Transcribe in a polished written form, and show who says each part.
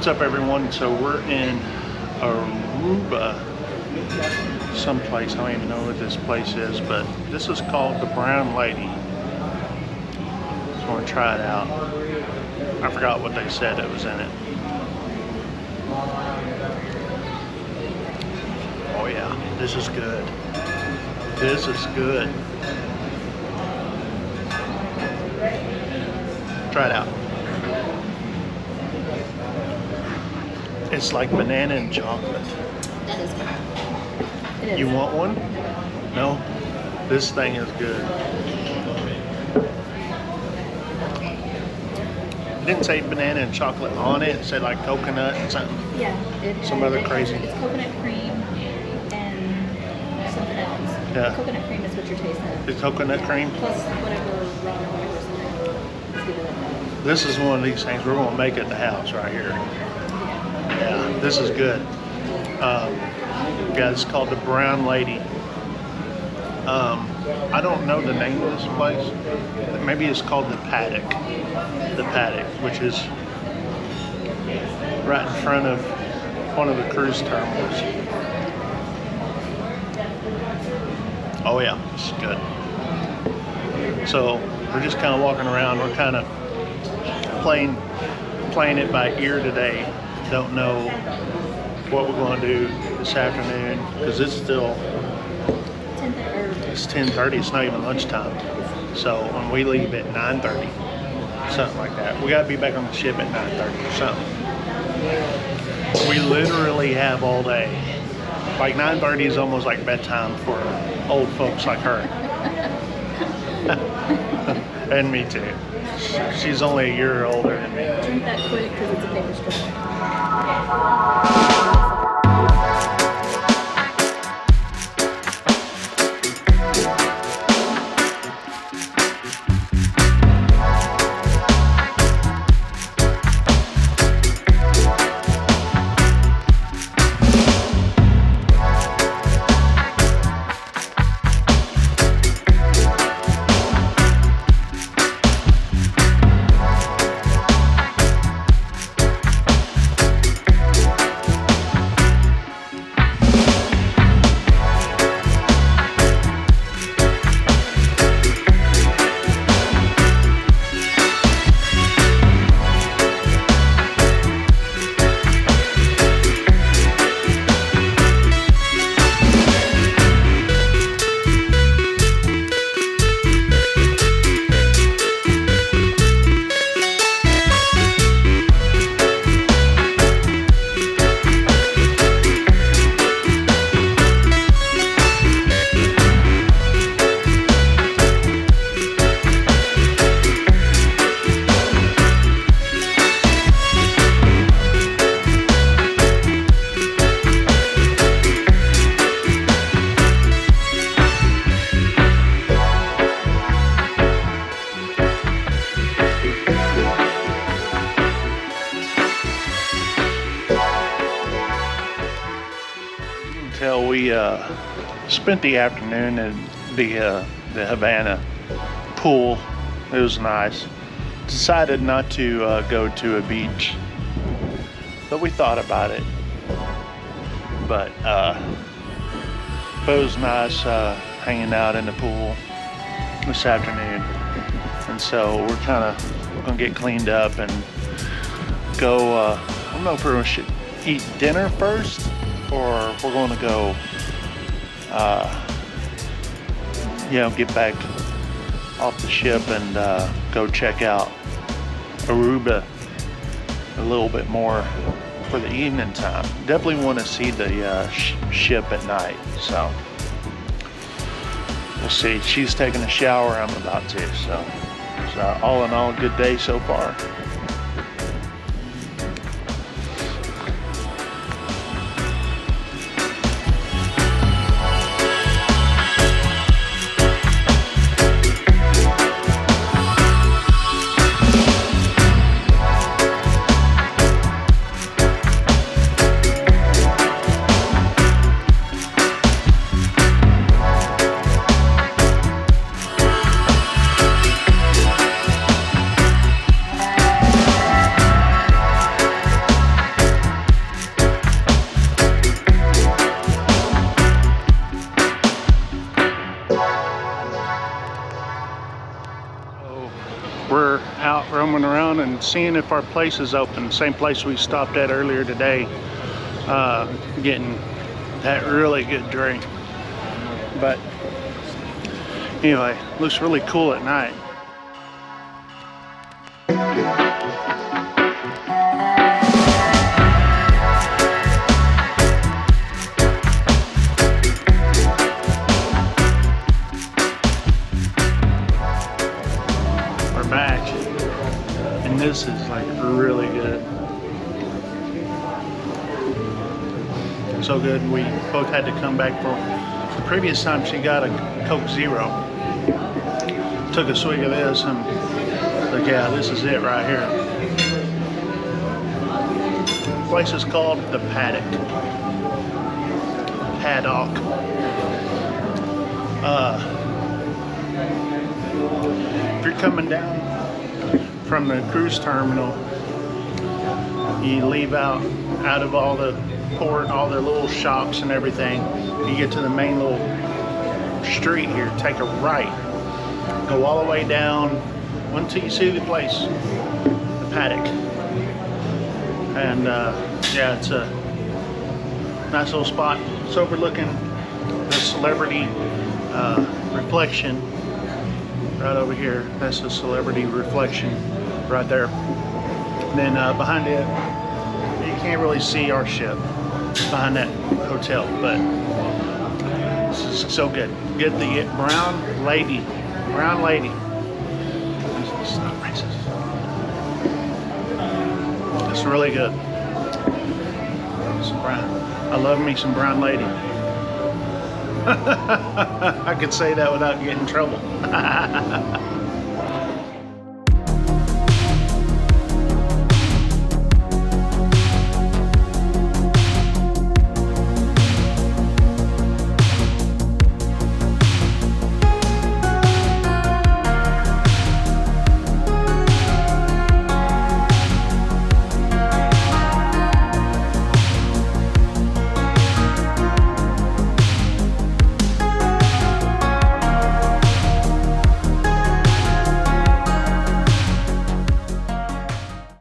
Speaker 1: What's up, everyone? So we're in Aruba, someplace. I don't even know what this place is, but this is called the Brown Lady. Just want to try it out. I forgot what they said it was in it. Oh yeah, this is good. This is good. Try it out. It's like banana and chocolate.
Speaker 2: That is good. It is.
Speaker 1: You want one? No? This thing is good. It didn't say banana and chocolate on it. It said like coconut and something.
Speaker 2: Yeah.
Speaker 1: Some other crazy.
Speaker 2: It's coconut cream and something else.
Speaker 1: Yeah.
Speaker 2: Coconut cream is what you're tasting.
Speaker 1: It's coconut cream?
Speaker 2: Plus whatever rum or whatever's in there. Let's give it a
Speaker 1: This is one of these things we're going to make at the house right here. Yeah, this is good. Yeah, it's called the Brown Lady. I don't know the name of this place. Maybe it's called the Paddock. The Paddock, which is right in front of one of the cruise terminals. Oh yeah, this is good. So we're just kind of walking around. We're kind of playing it by ear today. Don't know what we're going to do this afternoon because it's still 10:30. It's not even lunchtime. So when we leave at 9:30, something like that, we got to be back on the ship at 9:30 or something. We literally have all day. Like 9:30 is almost like bedtime for old folks like her. And me too. She's only a year older than me.
Speaker 2: Drink that quick because it's a paper straw.
Speaker 1: We spent the afternoon at the Havana pool. It was nice. Decided not to go to a beach, but we thought about it. But it was nice hanging out in the pool this afternoon. And so we're gonna get cleaned up and go. I don't know if we should eat dinner first, or if we're going to go, get back off the ship and go check out Aruba a little bit more for the evening time. Definitely want to see the ship at night, so we'll see. She's taking a shower, I'm about to, so all in all, a good day so far. and seeing if our place is open. Same place we stopped at earlier today, getting that really good drink. But anyway, looks really cool at night. We're back, and this is like really good. So good, we both had to come back for the previous time. She got a Coke Zero. Took a swig of this and like, yeah, this is it right here. The place is called the Paddock. Paddock. If you're coming down from the cruise terminal, you leave out of all the port, all the little shops and everything. You get to the main little street here, take a right, go all the way down until you see the place, the Paddock. And yeah, it's a nice little spot. It's overlooking the Celebrity Reflection right over here. That's the Celebrity Reflection right there. And then behind it, you can't really see our ship behind that hotel, but this is so good. Get the brown lady. It's not racist. It's really good. Some brown. I love me some brown lady. I could say that without getting in trouble.